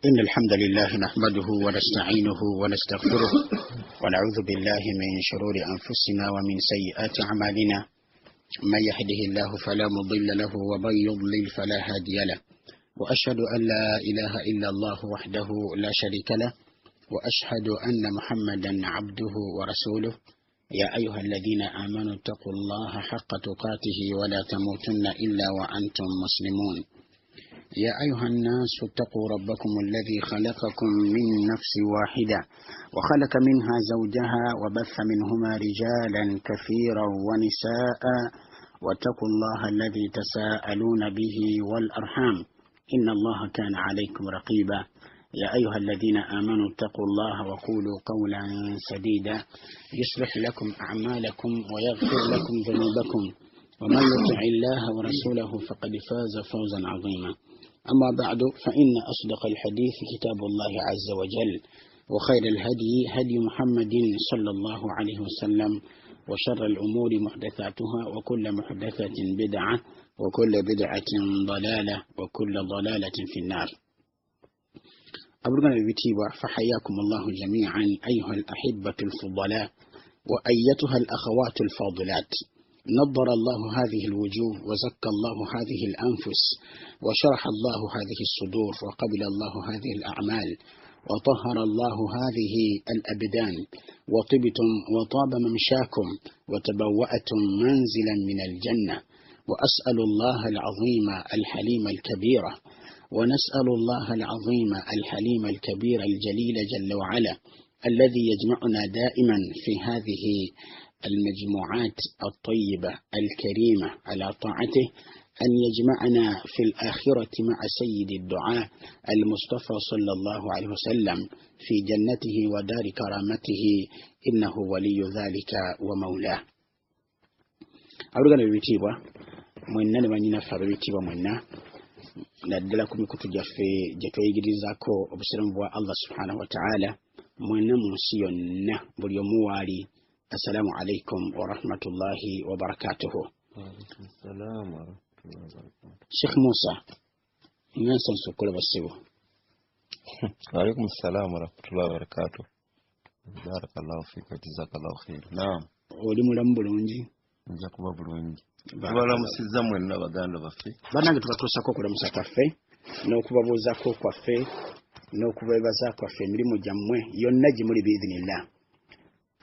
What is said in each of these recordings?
إن الحمد لله نحمده ونستعينه ونستغفره ونعوذ بالله من شرور أنفسنا ومن سيئات أعمالنا من يهده الله فلا مضل له ومن يضلل فلا هادي له وأشهد أن لا إله إلا الله وحده لا شريك له وأشهد أن محمدا عبده ورسوله يا أيها الذين آمنوا اتقوا الله حق تقاته ولا تموتن إلا وأنتم مسلمون يا أيها الناس اتقوا ربكم الذي خلقكم من نفس واحدة وخلق منها زوجها وبث منهما رجالا كثيرا ونساء واتقوا الله الذي تساءلون به والأرحام إن الله كان عليكم رقيبا يا أيها الذين آمنوا اتقوا الله وقولوا قولا سديدا يصلح لكم أعمالكم ويغفر لكم ذنوبكم ومن يطع الله ورسوله فقد فاز فوزا عظيما أما بعد فإن أصدق الحديث كتاب الله عز وجل وخير الهدي هدي محمد صلى الله عليه وسلم وشر الأمور محدثاتها وكل محدثة بدعة وكل بدعة ضلالة وكل ضلالة في النار أبرنا بتيبة فحياكم الله جميعا أيها الأحبة الفضلاء وأيتها الأخوات الفاضلات نضر الله هذه الوجوه وزكى الله هذه الأنفس وشرح الله هذه الصدور وقبل الله هذه الأعمال وطهر الله هذه الأبدان وطبتم وطاب ممشاكم وتبوأتم منزلا من الجنة وأسأل الله العظيم الحليم الكبير ونسأل الله العظيم الحليم الكبير الجليل جل وعلا الذي يجمعنا دائما في هذه المجموعات الطيبة الكريمة على طاعته أن يجمعنا في الآخرة مع سيد الدعاء المصطفى صلى الله عليه وسلم في جنته ودار كرامته إنه ولي ذلك ومولاه أولا الوتيبة منا نبنينا فالوتيبة منا naddala mikutu gyaffe gye tweyigirizaako obusiiramu bwa Allah subhanahu wa ta'ala mwenna mu nsi yonna buli omu waali assalamu alaikum wa rahmatullahi wa barakatuhu. Sheikh Musa nyansa nsokole basibo. Wa alaikum assalam wa rahmatullahi wa barakatuh. Barakallahu fika jazakallahu khair. Naam. Oli mulamu bulungi? Nja kuba bulungi. Balamusiza mwenna baganda baffe. Banange tubatuusako okulamusa kwaffe n'okubabuuzako kwaffe n'okubeebaza kwaffe emirimu gyammwe yonna gye muli biidhinillah.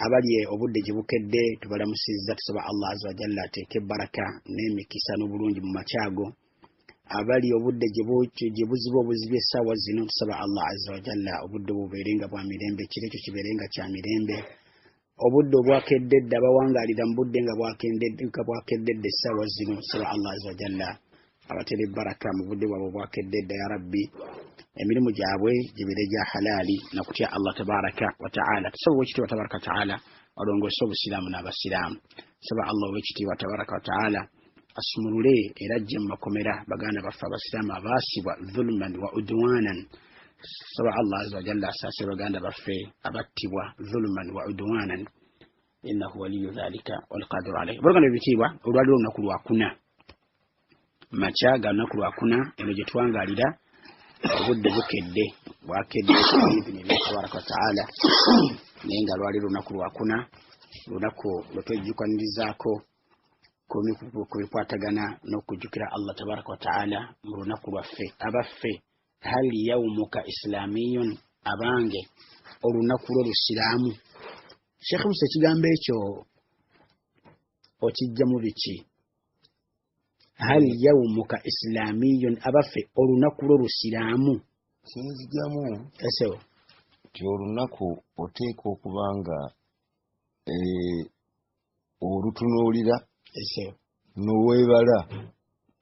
Abali obudde gye bukedde tubalamusizza tusaba Allah azza wa jalla ateeke baraka n'emikisa n'obulungi mu makyago. Abali obudde gye buziba obuzibi essaawa zino tusaba Allah azza wa jalla obudde bubeerenga bwa mirembe kiro ekyo kibeerenga kya mirembe. Obudde obwakeddedde abawangaalira mu budde nga bwakeddedde essaawa zino tusaba Allah azza wa jalla abatere baraka mu budde bwabwe bwakeddedde ya rabbi emirimu gyabwe gibeere gya halaali nakutya Allah tabaraka wa ta'ala. Tusaba ow'ekitiibwa tabaraka wa ta'ala alongoose obusiraamu n'abasiraamu. Tusaba Allah ow'ekitiibwa tabaraka wa ta'ala asumulule era ajje mu makomera baganda baffe abasiraamu abaasibwa dhulman wa udwanan. Tusaba Allah azza wa jalla asaasire baganda baffe abattibwa dhulman wa udwanan innahu waliyu dhalika wal qadiru alayhi. Baganda b'ekitiibwa olwaliro olunaku lwakuna makya ga lunaku lwakuna eno gye twangaalira obudde bukedde bwakedde biidhinillah tabaraka wa ta'ala naye nga lwaliro olunaku lwakuna lunaku lwe twejjukanirizaako ku bikwatagana n'okujjukira Allah tabaraka wa ta'ala mu lunaku lwaffe abaffe. Hal yawmuka islamiyun abange olunaku lw'olusiraamu. Sheikh Musa ekigambo ekyo okijja mu biki? Hal yawmuka islamiyun abaffe olunaku lw'olusiraamu kinzijamu esewo ti olunaku oteeka okuba nga olutunuulira esewo n'oweebala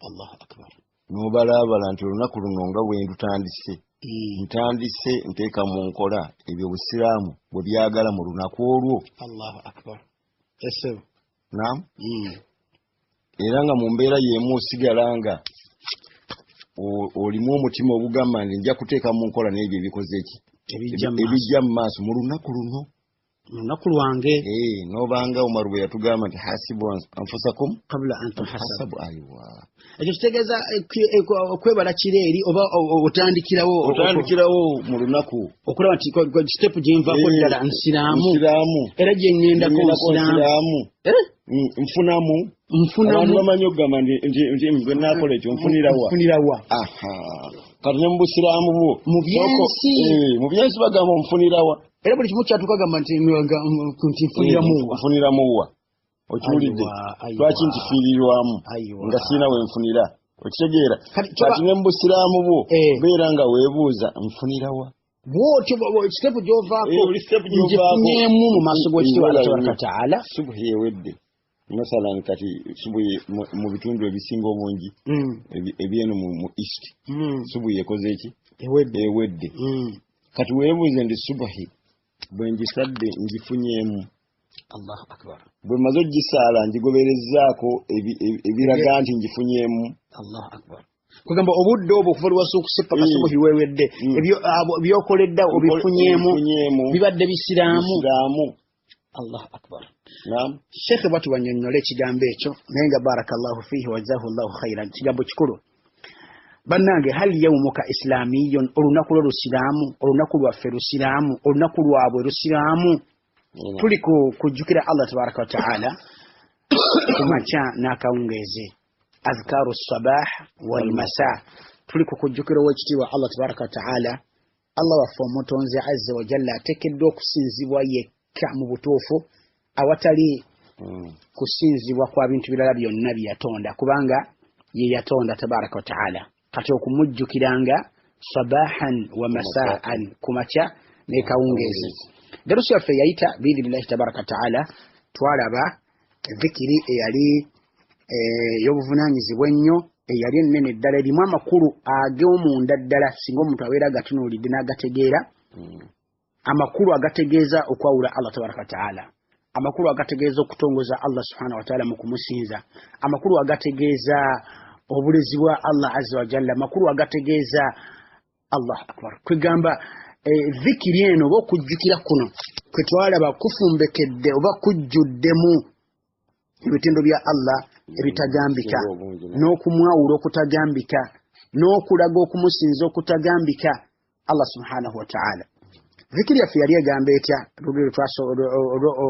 Allahu akbar n'obalaabala nti olunaku luno nga bwe ndutandise ntandise nteeka mu nkola ebyo obusiraamu bwe byagala mu lunaku olwo. Allahu akbar esewo naam. Era nga mu mbeera y'emu osigala nga olimu omutima ogugamba nti nja kuteeka mu nkola n'ebyo ebikoze ebijja mu maaso mu lunaku luno. lunaku lwange nobanga Umar bwe yatugamba nti hasibu anfusakum qabla an tuhasabu aywa ekyo kitegeeza okwebala kireeri oba otandikirawo mu lunaku okulaba nti step gye nvaako ddala nsiraamu era gye ŋŋendako nsiraamu nfunamu abantu bamanyi okugamba nti bwe naakola ekyo nfunirawa kati ne mu busiraamu bwo mu byensi bagamba nfunirawa era buli kimu kyatuka gamba nti nfuniramuwa okiwulidde lwaki ntifiirirwamu nga sirina we nfunira okitegeera kati ne mu busiraamu bwo beera nga weebuuza nfunirawa bwotyo sitepu gy'ovaako ngifunyeemu mu maaso g'ekitiibwa Allah tabaraka wa taala subuhi ewedde masalan kati subuhi mu bitundu ebisinga obungi ebyeno mu east subuhi ekoze eki ewedde kati weebuuze ndi subuhi bwe ngisadde ngifunyeemu Allahu akbar bwe maze ogisaala ngigoberezzaako ebiraga nti ngifunyeemu Allahu akbar kugamba obudde obwo okuva lwasookusa paka subuhi weewedde ebyokoledda obifunyeemu bibadde bisiraamu Allahu akbar Sheikh bwatu bannyonnyola ekigambo ekyo naye nga barakallahu fiihi wajazahu llahu khairan kigambo kikulu bannange hal yawmuka islamiyun olunaku lwo lusiraamu olunaku lwaffe lusiraamu olunaku lwabwe lusiraamu tuli kujjukira Allah tabaraka wa taala kumakya n'akawungeezi azkaru sabah wal masa tuli kujjukira ow'ekitiibwa Allah tabaraka wa taala Allah waffe omutonzi azza wa jalla ateekeddwa okusinzibwa yekka mu butuufu awatali kusinzibwa kwa bintu birala byonna bye yatonda kubanga ye yatonda tabaraka wa taala kati okumujjukiranga sabahan wa masaan kumakya ne kawungeezi darusu yaffe yayita biidhnillahi tabaraka wa taala twalaba dhikiri eyali y'obuvunaanyizibwa ennyo eyali ennene ddala erimu amakulu ag'omunda ddala singa omuntu abeera agatunuulidde n'agategeera amakulu agategeeza okwawula Allah tabaraka wa taala amakulu agategeeza okutongoza Allah subhanahu wa taala mu kumusinza amakulu agategeeza obulezi bwa Allah azza wa jalla amakulu agategeeza Allah akbar kwegamba dhikiri eno oba okujjukira kuno kwe twalaba kufumbekedde oba kujjuddemu ebitindo bya Allah ebitagambika n'okumwawula okutagambika n'okulaga okumusinza okutagambika Allah subhanahu wa ta'ala dhikiri yaffe yali egamba etya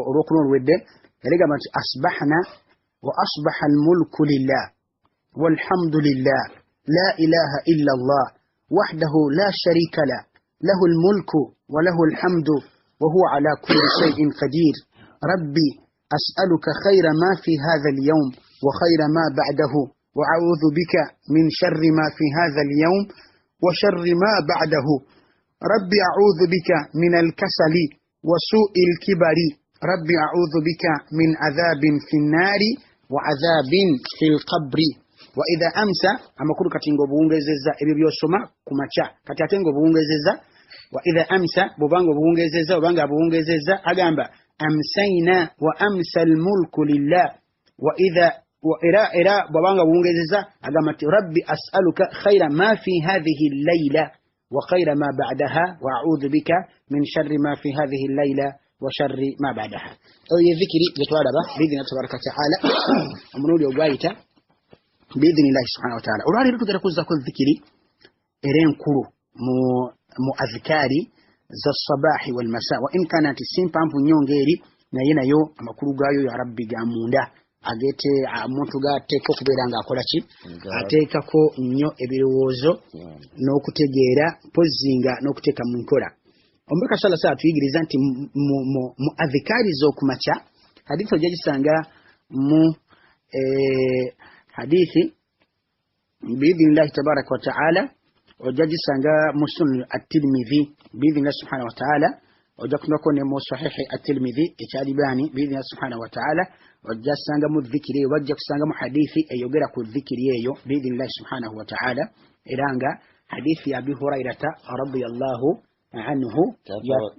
olw'okuno olwedde yali egamba nti asbahna wa asbaha almulku lillah walhamdulillah la ilaha illa Allah wahdahu la sharika la له الملك وله الحمد وهو على كل شيء قدير ربي أسألك خير ما في هذا اليوم وخير ما بعده وأعوذ بك من شر ما في هذا اليوم وشر ما بعده ربي أعوذ بك من الكسل وسوء الكبر ربي أعوذ بك من عذاب في النار وعذاب في القبر وإذا أمسى أما كل كتنغو بونغززا إبي بيوسما كماچا كتاتنغو بونغززا وإذا أمسى بوبانغو بونغززا وبانغا بونغززا أغامبا أمسينا وأمسى الملك لله وإذا وإرى بوبانغا بونغززا أغامت ربي أسألك خير ما في هذه الليلة وخير ما بعدها وأعوذ بك من شر ما في هذه الليلة وشر ما بعدها أو يذكري يتواربا بإذن الله تبارك وتعالى أمنولي وقايتا بإذن الله سبحانه وتعالى ولعلي لتو تركوز ذاكو الذكري إرين كورو mu azikari za sabahi wal masa wa in kanat simpampu nyongeri na yena yo amakuru gayo ya rabbi ga munda agete omuntu gateeka okubeera nga akola ki ateekako nnyo ebirowoozo n'okutegeera pozinga n'okuteeka mu nkola omubaka sallallahu alaihi wasallam tuyigiriza nti mu azikari z'okumakya hadithi ojja gisanga mu hadithi biidhnillahi tabaraka wa taala ojja gisanga mu sunan at-Tirmidhi biidhnillah subhanahu wa ta'ala ojja kunako ne mu sahihi at-Tirmidhi ekyalibani biidhnillah subhanahu wa ta'ala ojja kusanga mu dhikiri wajja kusanga mu hadithi eyogera ku dhikiri eyo biidhnillah subhanahu wa ta'ala era nga hadithi ya Abi Hurairata radiyallahu anhu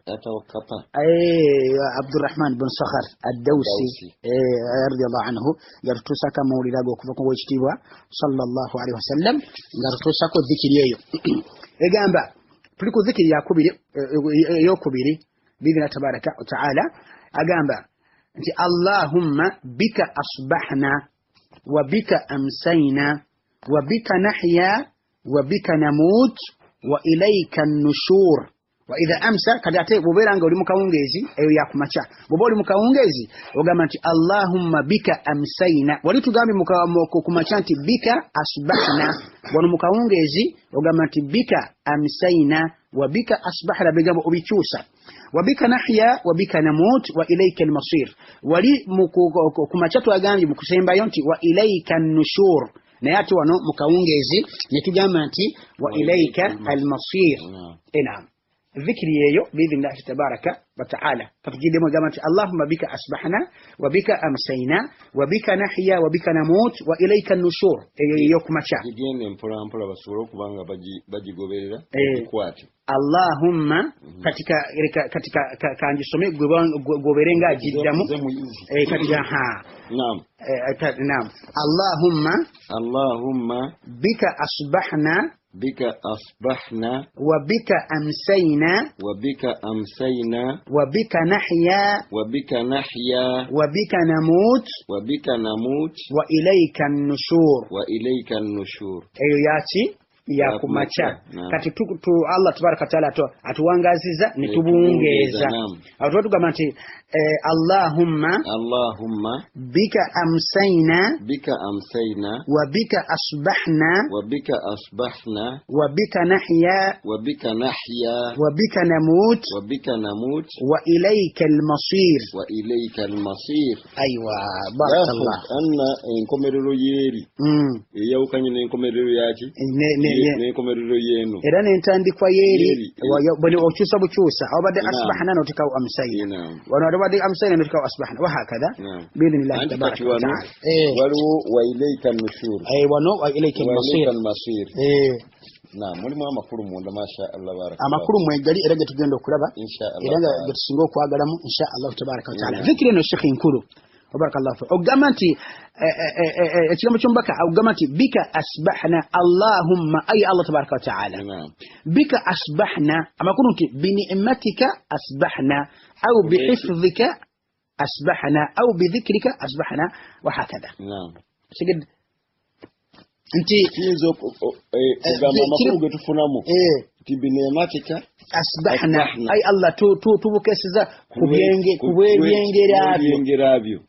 yatawakkata Abdurrahman bin Sakhar ad-Dawsi radiyallahu anhu yartusaka mawlirago okuva ku wekitibwa sallallahu alaihi wasallam yartusako dhikiri eyo egamba tuli ku dhikiri yakubiri eyokubiri bidina tabaraka wa taala agamba nti Allahumma bika asbahna wa bika amsayna wa bika nahya wa bika namut wa ilayka an-nushur wa idha amsa kadate bobera nga oli mu kawungezi eyo yakumacha bobo oli mu kawungezi ogamba nti Allahumma bika amsayna wali tugambi kumacha nti bika asbahna wano mu kawungezi ogamba nti bika amsayna wa bika asbahna bigambo obichusa wa bika nahya wa bika namut wa ilayka al-masir wali kumacha twagambi mu kusembayo nti wa ilayka an-nushur naye ate wano mu kawungezi ne tugamba nti wa ilayka al-masir enam ذكري يو بإذن الله تبارك وتعالى فتجد مجمع اللهم بك أصبحنا وبك أمسينا وبك نحيا وبك نموت وإليك النشور يوكم شاء اللهم katika kanjisome goberenga jiddamu katika نعم اللهم بك أصبحنا وبك أمسينا وبك نحيا وبك نموت وإليك النشور أيو ياتي ya kumacha kati tu Allah tabaraka taala atuwangaziza nitubungeza atuwa tugamba nti Allahumma bika amsayna wa bika asbahna wa bika nahya wa bika namut wa ilayka al-masir aywa barakallah anna enkomerero yeri eyawukanye n'enkomerero yaki n'enkomerero yeno era n'entandikwa yeri bali okyusa bukyusa abadde asbahna notikawo amsayna wano abadde amsayna notikawo asbahna wa hakadha biidhnillahi tabaraka wa ta'ala waliwo wa ilayka an-nushur wano wa ilayka al-masir mulimu amakulu munda masha Allah baraka amakulu mwegali era getugenda okulaba era nga getusinga okwagalamu insha Allah tabaraka wa ta'ala zikiri no shekhi nkulu barakallahu fi ogamanti ekigambo kyombaka ogamanti bika asbahna Allahumma ay Allah tabaraka wa ta'ala bika asbahna amakulu nti bini'matika asbahna au bihifdhika asbahna au bidhikrika asbahna wa hakadha sigid nti kinzo kugamba amakulu getufunamu tibinematika asbahna ay Allah tubukesiza kubyengerabyo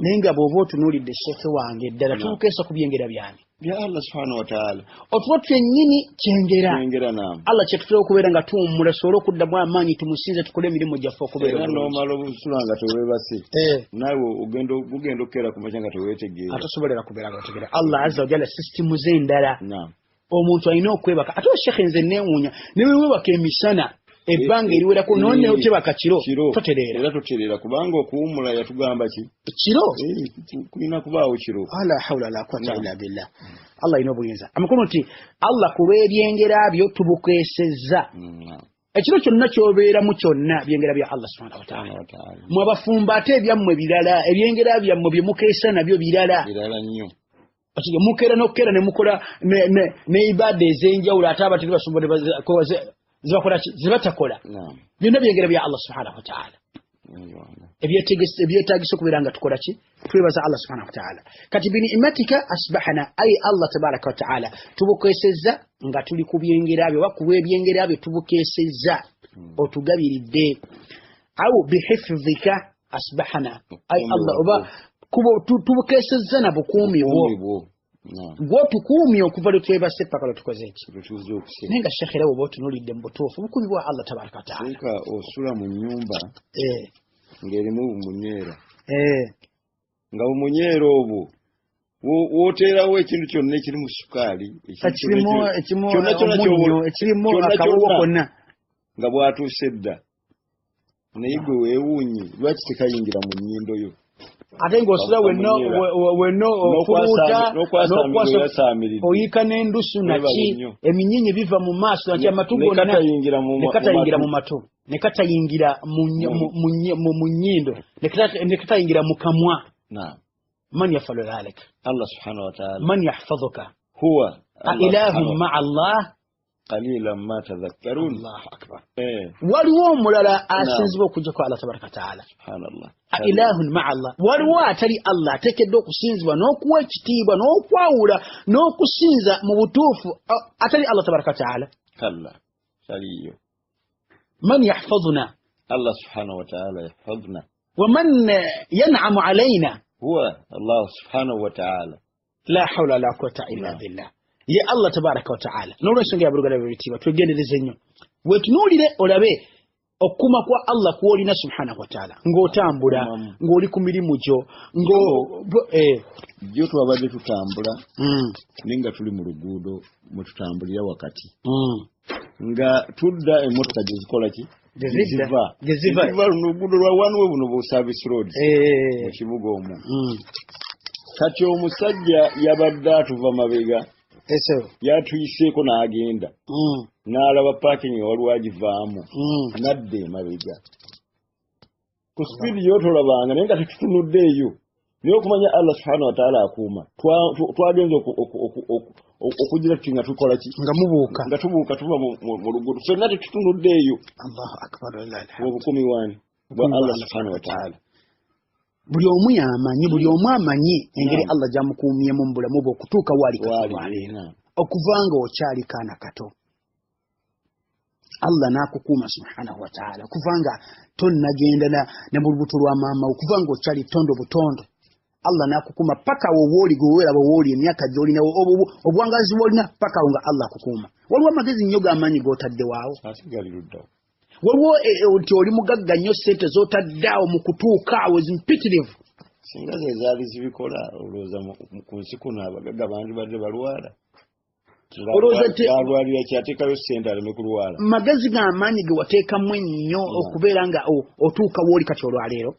nenga bobo tunulidde shekhe wange ddala tubukesa kubyengera byange bya Allah subhanahu wa ta'ala otwotwe nyini kyengera Allah kyetufira okubeera nga tuwummula solo okudda mu amaanyi tumusinze tukole emirimu gyaffe okubeera no malo busulanga tewebase nawe ugenda okera ku machanga tewetegeera atasobolera kubeera nga otegeera Allah azza wa jalla system z'endala omuntu alina okwebaka ate shekhe nze neewuunya newe webaka emisana ebbanga eriwerako none otebaka kiro totereera kubanga okuwummula yatugamba ki kiro kulina kubaawo kiro ala hawla la quwwata illa billah Allah ino obuyinza amakulu nti Allah kubeebyengera byo tubukesezza ekiro kyonna kyobeeramu kyonna byengera bya Allah subhanahu wa ta'ala mwabafumba ate ebyammwe birala ebyengera byammwe bye mukeesa nabyo birala nnyo Ati mukera nokera ne mukola ne ibada ezenjawulo ate abatali basombole zibakola zibatakola byonna byengera bya Allah subhanahu wa ta'ala ebyetagiso kubeera nga tukola ki twebaza Allah subhanahu wa ta'ala kati bini imatika asbahana ay Allah tabaraka wa ta'ala tubukesezza nga tuli kubyengera byo wakuwe byengera byo tubukesezza otugabiridde au bihifdhika asbahana ay Allah oba kubo tubukesezza na bukuumi bwo gwo tukuumye okuva lwetwebase paka lwetukoze eki naye nga shekhe era woba otunulidde mu butuufu bukuumi bwa Allah tabaraka wa ta'ala osula mu nnyumba ng'erimu bumunyeera nga bumunyeera obwo wooteerawo ekintu kyonna ekirimu sukaali ekirimu akabugo konna nga bwatuuse dda naye gwe weewuunye lwaki tekayingira mu nnyindo yo ate ng'osula wenno okuluuta oyika n'endusu naki eminyinyi biva mu maaso nti amatu gonna nekatayingira mu matu nekatayingira mu nnyindo nekatayingira mu kamwa man yafalu dhalik Allah subhanahu wa ta'ala man yahfazuka huwa ilahum ma'a Allah qalilan ma tadhakkarun. Allahu akbar. Waliwo omulala asinzibwa okujja kwa Allah tabaraka taala. Subhanallah. Ilahun ma'a Allah. Waliwo atali Allah ateekeddwa okusinzibwa n'okuwa ekitiibwa n'okwawula n'okusinza mu butuufu atali Allah tabaraka taala. Kalla taliyo. Man yahfazuna. Allah subhanahu wa ta'ala yahfazuna. Wa man yan'amu alayna. Huwa Allah subhanahu wa ta'ala. La hawla wala quwwata illa billah. Ye Allah tabaraka wa ta'ala. N'olwensonga yabalugala bebitiibwa twegendereze nnyo. Wetunuulire olabe okuma kwa Allah kwolina subhanahu wa ta'ala ng'otambula ng'oli ku mirimu gyo gyo twabadde tutambula ninga tuli mu luguudo mwe tutambulira wakati nga tudda emmotoka gye zikola ki geziva luno luguudo lwa wanwe buno bu service road mu kibuga omwo kati omusajja yabadde atuva mabega yatuyiseeko n'agenda n'alaba parking waliwo agivaamu nadde emabega ku speed yotolabanga naye nga tetutunudde eyo naye okumanya Allah subhanahu wa ta'ala akuuma twagenza okugira tuti nga tukola ki nga tubuuka tuva mu luguudo ffenna tetutunudde eyo. Allahu akbar. obukumi wani bwa Allah subhanahu wa ta'ala. Buli omu yamanyi buli omu amanyi engeri Allah gyamukuumyemu mu bulamu bwe okutuuka waali okuvanga okyali kaana kato. Allah n'akukuuma subhanahu wa ta'ala okuvanga tonnagenda ne mu lubuto lwa maama okuvanga okyali tondo butondo. Allah n'akukuuma paka wowooli gweweeraba wooli emyaka gy'olina obwangazi bw'olina paka nga Allah akukuuma. Waliwo amagezi nnyo g'amaanyi g'otadde waawo. Waliwo nti oli mugagga nnyo ssente z'otaddeawo mu kutuuka awo zimpitirivu. Singa ze zaali zibikola olowooza ku nsi kuno abagagga bangi badde balwala. Alwalira kyateekayo ssente aleme kulwala. Magezi g'amaanyi ge wateekamu ennyo okubeera nga otuuka w'oli kati olwaleero.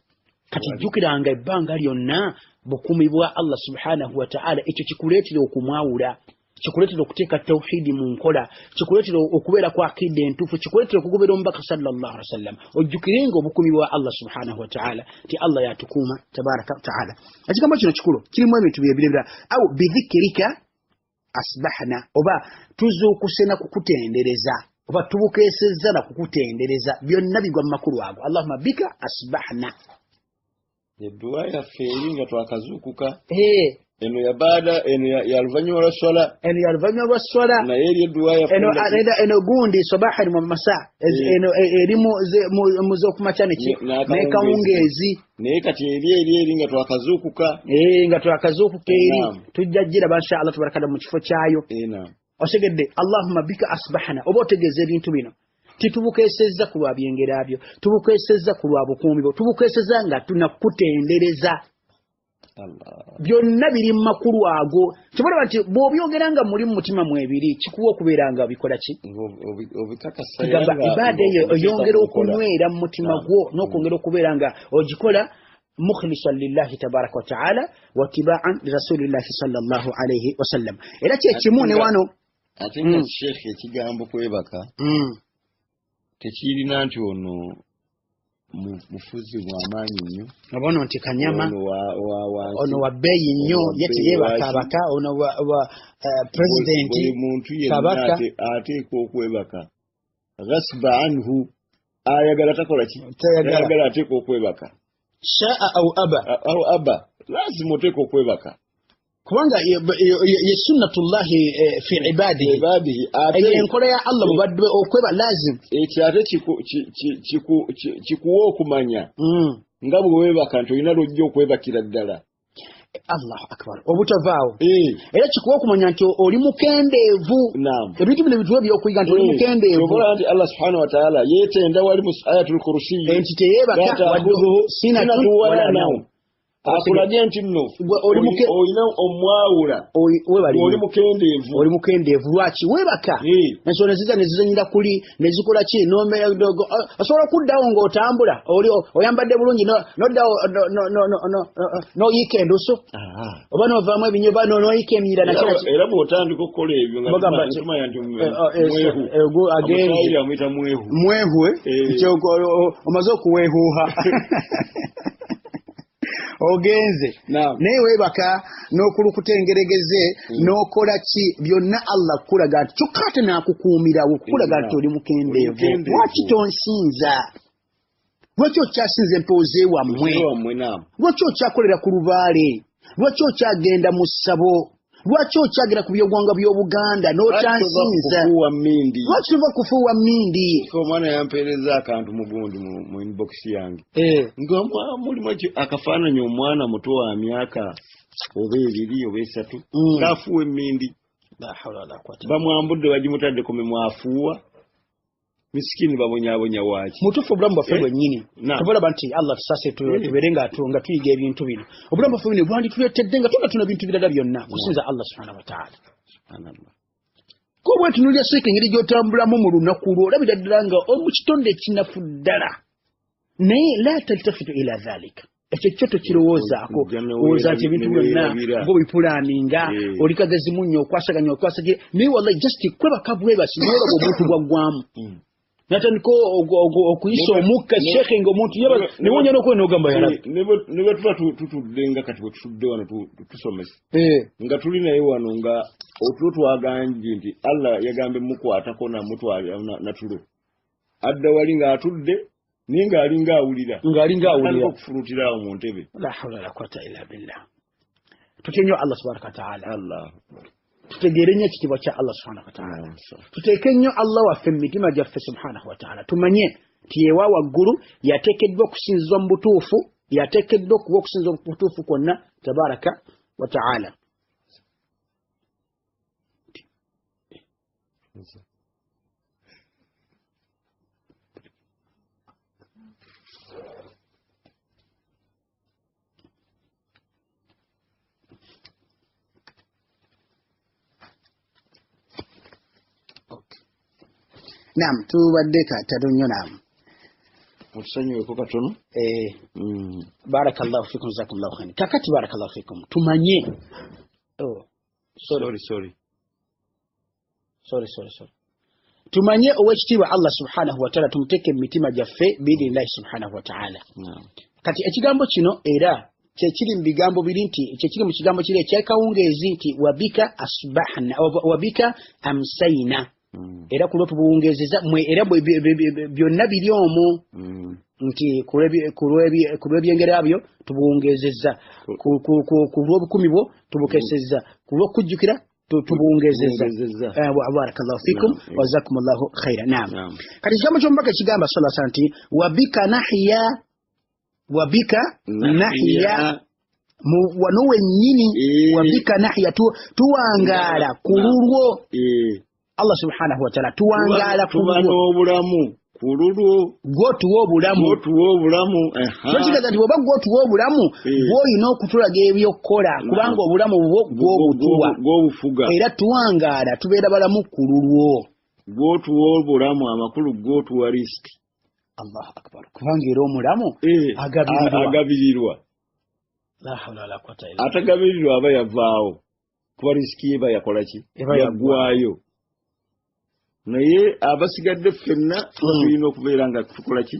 Kati jjukiranga ebbanga lyonna bukuumi bwa Allah subhanahu wa ta'ala ekyo kikuleetera okumwawula. Kikuleetera okuteeka tawhidi mu nkola, kikuleetera okubeera kwa akida entuufu, kikuleetera okugobera omubaka sallallahu alaihi wasallam. Ojjukirenga obukuumi bwa Allah subhanahu wa ta'ala ti Allah yatukuuma tabaraka wa ta'ala. Ekigambo kino kikulu kirimu ebintu bibiri awo bidhikirika asbahna oba tuzuukuse na kukutendereza oba tubukeesezza na kukutendereza byonna bigwa mu makulu ago. Allahumma bika asbahna. Edduwa yaffe eri nga twakazuukuka. Eno ya baada eno ya luvannyuma lwa swala. Eno ya luvannyuma lwa swala. Naye eri edduwa yaffe eno gundi sabahan mu masa. Eno erimu muz'okumakya n'ekawungeezi. Naye kati eri nga twakazuukuka. Nga twakazuukuka eri tujja gira insha Allah tubarakada mu kifo kyayo. Osegedde Allahumma bika asbahna oba otegeeza ebintu bino. Titubukeesezza ku lwa byengerabyo, tubukeesezza ku lwa bukuumi bwo, tubukeesezza nga tunakutendereza. Byonna biri mu makulu ago. Kibalaba nti bw'obyogera nga muli mu mutima mwebiri kikuwa okubeera nga bikola ki? Kigamba ibaada eyo oyongera okunywera mu mutima gwo n'okwongera okubeera nga ogikola mukhlisan lillahi tabaraka wa ta'ala wa tiba'an li rasulillahi sallallahu alayhi wa sallam. Era kyekimu ne wano ate nga Sheikh ekigambo kwebaka tekirina nti ono mufuzi wa maanyi nnyo obono nti kanyama ono wa bbeeyi nnyo yeti yeebakabaka ono wa pulezidenti kabaka ateeka okwebaka ghasba anhu ayagala takola ki ayagala ateeka okwebaka shaa au aba lazima oteeka okwebaka kubanga ye sunnatullahi fi ibadihi enkola ya Allah mubadde okweba lazim ekyate kikuwa okumanya nga bwe weebaka nti olina lwojja okwebakira ddala. Allahu akbar obutavaawo era kikuwa okumanya nti oli mukendeevu. Ebintu bino bituwa ebyokuyiga nti oli mukendeevu. Okola nti Allah subhanahu wa ta'ala yeetenda wali mu ayatul kursi nti teyeebaka sinatu wala nawu. Akulage nti nno olina omwawula oli mukendeevu. Oli mukendeevu lwaki weebaka ensolo nezizanyira kuli nezikola ki osobola okuddawo ng'otambula oli oyambadde bulungi noddawo n'oyiika endusu oba n'ovaamu ebinyoba n'oyiika emiyira era bw'otandika okukola ebyo ngatumanya nti mwehu amuyita mwehu omaze okuweehuuha. ogenze naye weebaka n'okulukuta engeregeze n'okola ki byonna Allah kulaga nti kyokka ate n'akukuumirawo kulaga nti oli mukendeevu lwaki tonsinza lwaki okyasinza empooze wammwe lwaki okyakolera ku lubaale lwaki okyagenda mu ssabo lwaki okyagera ku byogwanga by'Obuganda n'okyansinza lwaki tuva kufuuwa mmindi omwana yampeereza akantu mugundi mu inbox yange nga mulimu akafaananyi omwana muto wa myaka oba 2 oba 3 ng'afuuwa emmindi bamwambudde bagimutaddeko memwafuuwa misikini babonyabonya waaki mutuufu obulamu bwaffe bwennyini tubulaba nti Allah tusase tubeere nga tuyiga ebintu bino obulamu bwaffe bwino bwandituleetedde nga tuna bintu birala byonna kusinza Allah subhanahu wa ta'ala ko bwetunuulira seeka engeri gy'otambulamu mu lunaku lwo olabira ddala nga mu kitonde ekinafu ddala naye la taltafitu ila dhalika ekyo kyo tokirowoozaako owooza nti ebintu byonna ng'obipulaaninga oli kagezi munnyo okwasaganya naye wallahi just kwebaka bwebasi nolaba omuntu gwaggwamu natandika okuyisa omukka sheekhe ng'omuntu newonya n'okuba n'ogamba ne bwe tuba tutudde nga kati bwe tutudde wano tusomesa nga tuli naye wano nga otulo twagambye nti Allah yagambe mukwatako namutwalira natulo adda wali ng'atudde naye ng'alinga awulira okufulutira awo mu ntebe la hawla wala quwwata illa billah tutye nnyo Allah subhanahu wa ta'ala tutegeere nnyo ekitiibwa kya Allah subhanahu wa ta'ala tuteeke nnyo Allah waffe mu mitima gyaffe subhanahu wa ta'ala tumanye nti yeewa waggulu yateekeddwa okusinzizwa mu butuufu yateekeddwa okuba okusinzizwa mu butuufu kwonna tabaraka wa ta'ala Naam, tubadde katono nnyo naam. Mutusonyiweko katono? Barakallahu fikum jazakumullahu khairan. Kakati barakallahu fikum. Tumanye. Sorry. Tumanye owekitiibwa Allah subhanahu wa ta'ala tumuteeke mu mitima gyaffe biidhnillahi subhanahu wa ta'ala. Kati ekigambo kino era kyekiri mu bigambo biri nti kyekiri mu kigambo kiri ekyakawungeezi nti wabika asbahna wabika amsayna. Era kulo tubuwungezeza mwe era byonna biri omwo nti kulw'ebyengera byo tubuwungezeza ku lw'obukumi bwo tubukeseza ku lw'okujjukira tubuwungezeza barakallahu fikum wa jazakumullahu khairan naam kati kigambo ky'omubaka ekigamba sallallahu alaihi wasallam nti wabika nahya wano wennyini wabika nahya tuwangaala ku lulwo Allah subhanahu wa ta'ala tuwangaala obulamu kululwo gwotuwa obulamu kyokigaza nti bwoba gwotuwa obulamu bw'olina okutulaga ebyokkola kubanga obulamu bwo gwobufuga era tuwangaala tubeera balamu ku lulwo gwotuwa obulamu amakulu gwotuwa risiki Allahu akbar kubanga era omulamu agabirirwa la hawla wala quwwata illa atagabirirwa aba yavaawo kuba risiki eba yakola ki yaggwayo naye abasigadde ffenna tulina okubeera nga tukola ki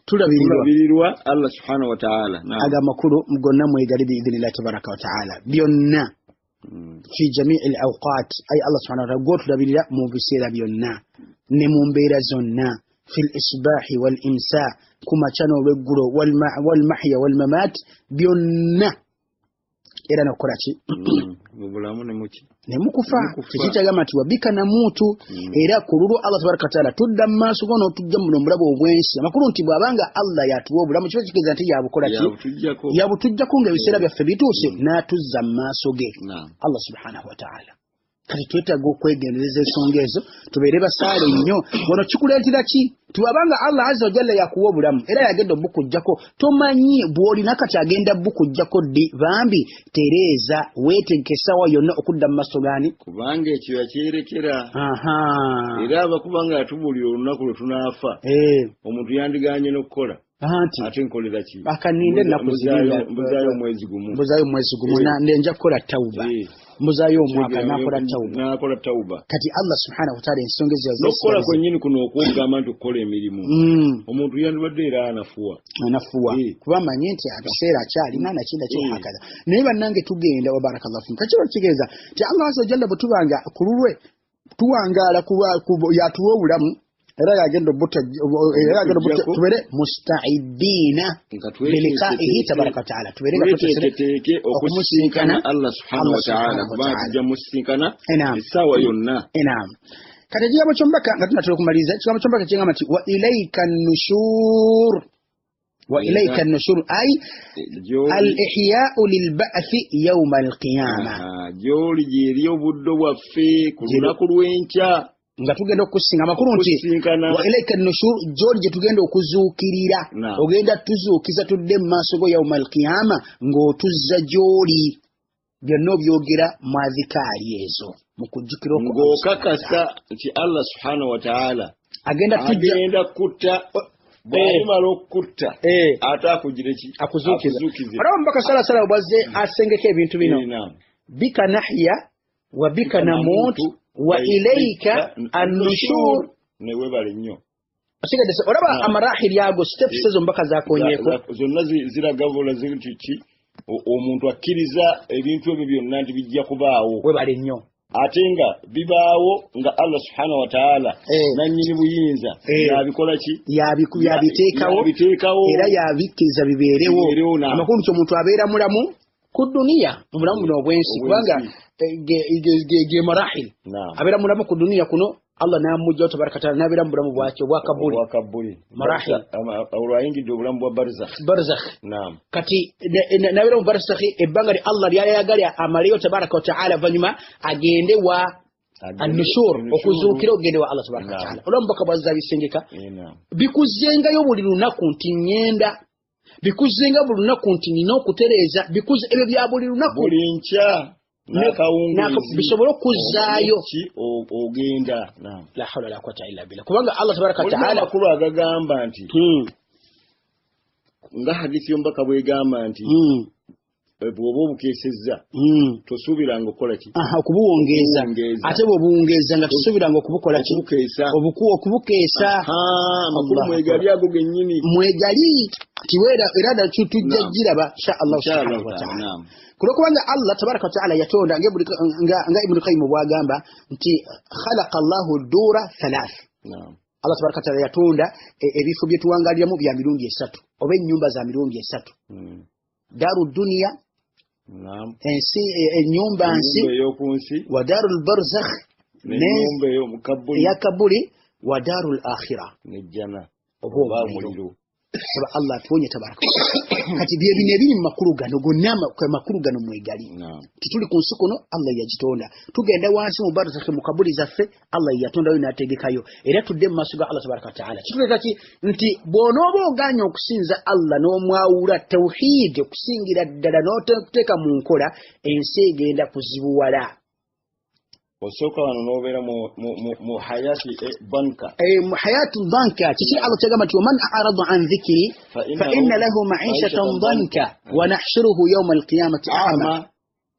tulabirirwa Allah subhanahu wa ta'ala aga makulu mugonna mwegali biidhnillahi tabaraka wa ta'ala byonna fi jami'il awqat ay Allah subhanahu wa ta'ala gotulabirira mu biseera byonna ne mu mbeera zonna fil isbahi wal imsa kumakya n'olweggulo wal mahya wal mamat byonna era nokukola ki mubulamu nemukufa tekikyagamba nti wabika namuutu era ku lulwo Allah tabaraka wataala tudda mu maaso go n'otujja muno omulabu obwensi amakulu nti bw'abanga Allah yatuwa obulamu kiba kitegeeza nti yabukola ki yabutujjako ng'ebiseera byaffe bituuse n'atuzza mu maaso ge Allah subhanahu wataala kati twetaaga okwegendereza ensonga ezo tubeere basaale nnyo wano kikuleetera ki tubabanga Allah azza wa jalla yakuwa obulamu era yagenda obukujjako tomanyi bw'olina kati agenda bukujjako ddi bambi tereeza weetegekesawa yonna okudda mu maaso gaani kubanga ekyo yakyerekera era abakubanga yatubuulira olunaku lwe tunaafa omuntu yandiganye n'okukola ate nkolera ki akaninde ennaku mbuzaayo omwezi gumu ndenja kukola tawuba muzayo omwaka nakola tauba kati Allah subhanahu wa ta'ala ensongezi nokola kwennyini kuno okugamba nti okukola emirimu omuntu yandibadde era anafuwa kuba manyi nti akaseera akyalina nakinda kyohakaza naye bannange tugenda wa barakallahu fikum kakiro kigeza ti Allah azza wa jalla bwetubanga ku lulwe tuwangaala yatuwa obulamu era yagenda tubere musta'idina biliqa'ihi tabaraka wa ta'ala tubere tuteeke okusinkana Allah subhanahu wa ta'ala kubanga tujja musinkana esawa yonna kati ekigambo kyombaka nga tunatera okumaliza ekigambo kyombaka kigamba nti wa ilayka nushur وإليك النشور أي الإحياء للبعث يوم القيامة جولي جيريو بدو وفي كلنا كلوينشا nga tugenda okusinga amakuru nti wa ilayka an-nushur joli tugenda okuzuukirira ogenda tuzuukiza tudde maaso go yawmal qiyama ng'otuzza joli byonna byogera mwazikaali ezo mukujjukira ng'okakasa nti Allah subhanahu wa ta'ala agenda kutta bw'alimala okutta ate akugireki akuzuukiza olaba mbaka salasala bwazze asengeka ebintu bino bika nahya wa bika namutu wa ilayka an-nushur newebale nnyo asigadde olaba amarahil yago steps ezo mbaka zakonyeko zonna ziragavula ziriki omuntu akkiriza ebintu ebyo byonna nti bijja kubaawo webale nnyo ate nga bibaawo nga Allah subhanahu wa ta'ala nannyini buyinza yabikola ki yabiteekawo era yabikkiriza bibeerewo amakulu nti omuntu abeera mulamu ku duniya obulamu buno obwensi kubanga ge marahil abeera mulamu ku duniya kuno Allah namujjawo tabaraka taala nabeera mu bulamu bwakyo obwakabuli marahil olwayingidde obulamu bwa barzakh kati nabeera mu barzakh ebbanga li Allah lyayagala amaleyo tabaraka wa taala vanyuma agende wa an-nushur okuzuukira ogende wa Allah tabaraka wa taala olwo mbaka bwazza bisengeka bikuzengayo buli lunaku nti ngenda bikuzenga buli lunaku nti nina okutereeza bikuze ebyo bya buli lunaku buli nkya bisobola okuzaayo ogenda la hawla la quwwata illa billah kubanga Allah tabaraka wa taala makulu agagamba nti nga hadithi yombaka bwegamba nti bw'oba obukeesezza tosuubiranga okukola ki okubuwongeeza ate bw'obuwongeeza nga tosuubiranga okubukola ki okubukeesa makulu mwegali ago gennyini mwegali tiweera era tujja giraba insha Allah subhanahu wa ta'ala kulokubanga Allah tabaraka wa ta'ala yatonda nga Ibn Qayyim bwagamba nti khalaqa Allahu ad-dura thalath Allah tabaraka wa ta'ala yatonda ebifo bye tuwangaliramu bya mirundi esatu oba ennyumba za mirundi esatu daru dunya ensi ennyumba nsi wa darul barzakh n'ennyumba ey'akabuli wa darul akhirah n'ejjana oba omuliro saba Allah tuonye tabaraka kati bye bine biri mu makulu gano gonna makulu gano mwegali tituli ku nsi kuno Allah yagitonda tugenda wansi mu barzakh mu kabuli zaffe Allah yatondayo n'ategekayo era tudde mu maaso ga Allah tabaraka wa ta'ala kituleka ki nti bw'onooba oganya okusinza Allah n'omwawula tawhid okusingira ddala n'oteeka mu nkola ensi egenda kuzibuwala osooka wano n'obeera mu hayati banka mu hayati banka kiki Allah tegamba nti waman a'rada an dhikri fa inna lahu ma'ishatan danka wa nahshuruhu yawma al-qiyamati a'ma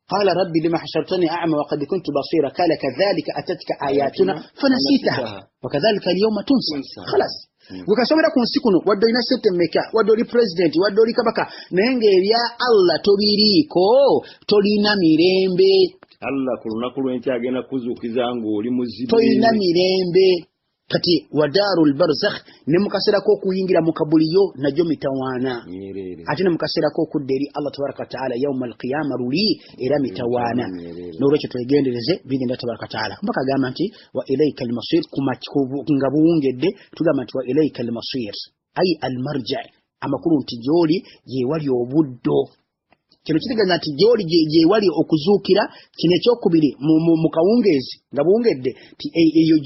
قال ربي لما حشرتني أعمى وقد كنت بصيرا قال كذلك أتتك آياتنا فنسيتها وكذلك اليوم تنسى خلاص ukasomera ku nsi kuno wadde olina sente mmeka wadde oli president wadde oli kabaka naye ng'ebya Allah tobiriiko tolina mirembe Allah ku lunaku lw'enkya agenda kuzuukiza ng'oli muzibu tolina mirembe kati wadarul barzakh ne mukasera ko kuyingira mu kabuliyo najjo mitawana ate ne mukasera ko kudde eri Allah tabaraka taala yawmal qiyama ruli era mitawana n'olwekyo twegendereze bigenda tabaraka taala mpaka gamba nti wa ilayka al-masir nga buwungedde tugamba nti wa ilayka al-masir ay al-marja amakulu nti gyoli yewali obuddo kino kiteganya nti gyoli gyewali okuzuukira kino ekyokubiri mu kawungeezi nga buwungedde ti eyo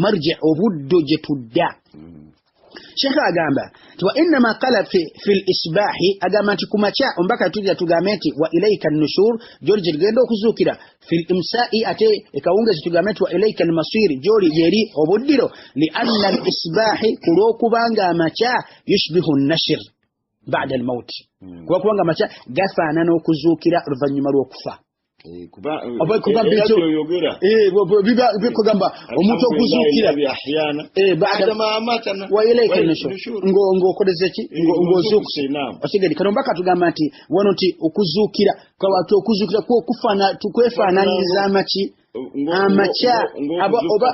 marja obuddo gye tudda Sheikh agamba wa inma qala fi al-isbah agamba nti kumacha ombaka tujja tugambe nti wa ilayka an-nushur joli genda okuzuukira fi al-imsa'i ate ekawungezi tugambe nti wa ilayka al-masir joli yeri obuddiro li anna al-isbah kulokubanga amacha yushbihu an-nashr ba'da al-maut kubanga amacha gafaanana okuzuukira oluvanyuma lw'okufa kuba bicho biba bikogamba omuntu okuzukira baada ma amatana wa ilayka nushur ngo okodeze ki ngo zuku osigedi kanomba katugamba nti wano nti okuzukira kwa watu okuzukira ko kufana tukwefananiza amachi amacha oba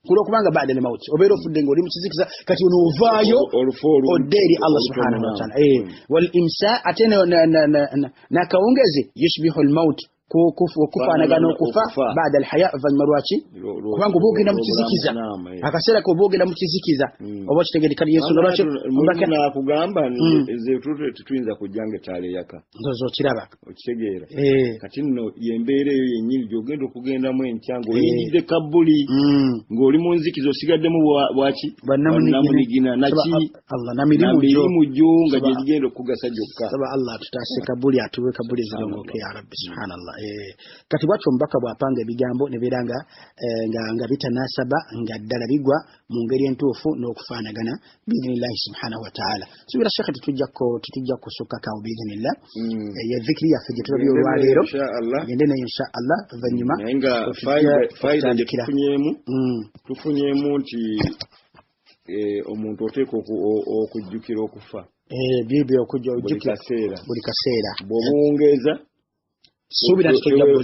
kulo kubanga baada ne mauti obero fudde ngo oli mukizikiza kati ono ovaayo oderi Allah subhanahu wa ta'ala wal imsa atena na kaongeze yushbihu al maut kufa nagano kufa baada al haya vanmarwachi kubanga bogenda mukizikiza akasera ko bogenda mukizikiza oba kitegedi kali Yesu nolwacho mbakana kugamba ze tutwinza kujanga tale yaka ndozo kiraba okitegeera kati nno yembeere yo yenyini jogenda okugenda mu encyango yinjide kabuli ng'oli mu nzikizo osigaddemu bwaki bannamunigina naki Allah namirimu jo nga gye ligenda okugasa gyokka saba Allah tutase kabuli atuwe kabuli zirongoke ya Rabbi subhanallah kati bwacho mbaka bwapanga ebigambo nebiranga nga bitanasaba nga ddala bigwa mu ngeri entuufu n'okufaanagana biidhnillahi subhanahu wa ta'ala subira shekhe tutujja kusuka kawo biidhnillah ya dhikri yaffe gye tulabye olwaleero gende nayo inshallah vanyuma nga faida gye tufunyemu nti omuntu oteeka okujjukira okufa bibyo okujja ojjukira buli kaseera bw'obuwungeeza subira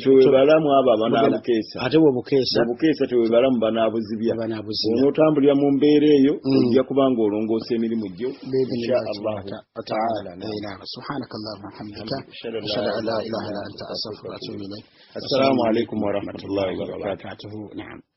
tewebalamu abo abanaabukeesa ate obukeesa tewebalamu banaabuzibya onotambulira mu mbeera eyo ojja kubanga olongoosa emirimu gyo inshallah taala subhanakallahumma wa bihamdika ashhadu an la ilaha illa anta astaghfiruka wa atubu ilayk assalamu alaykum wa rahmatullahi wa barakatuh.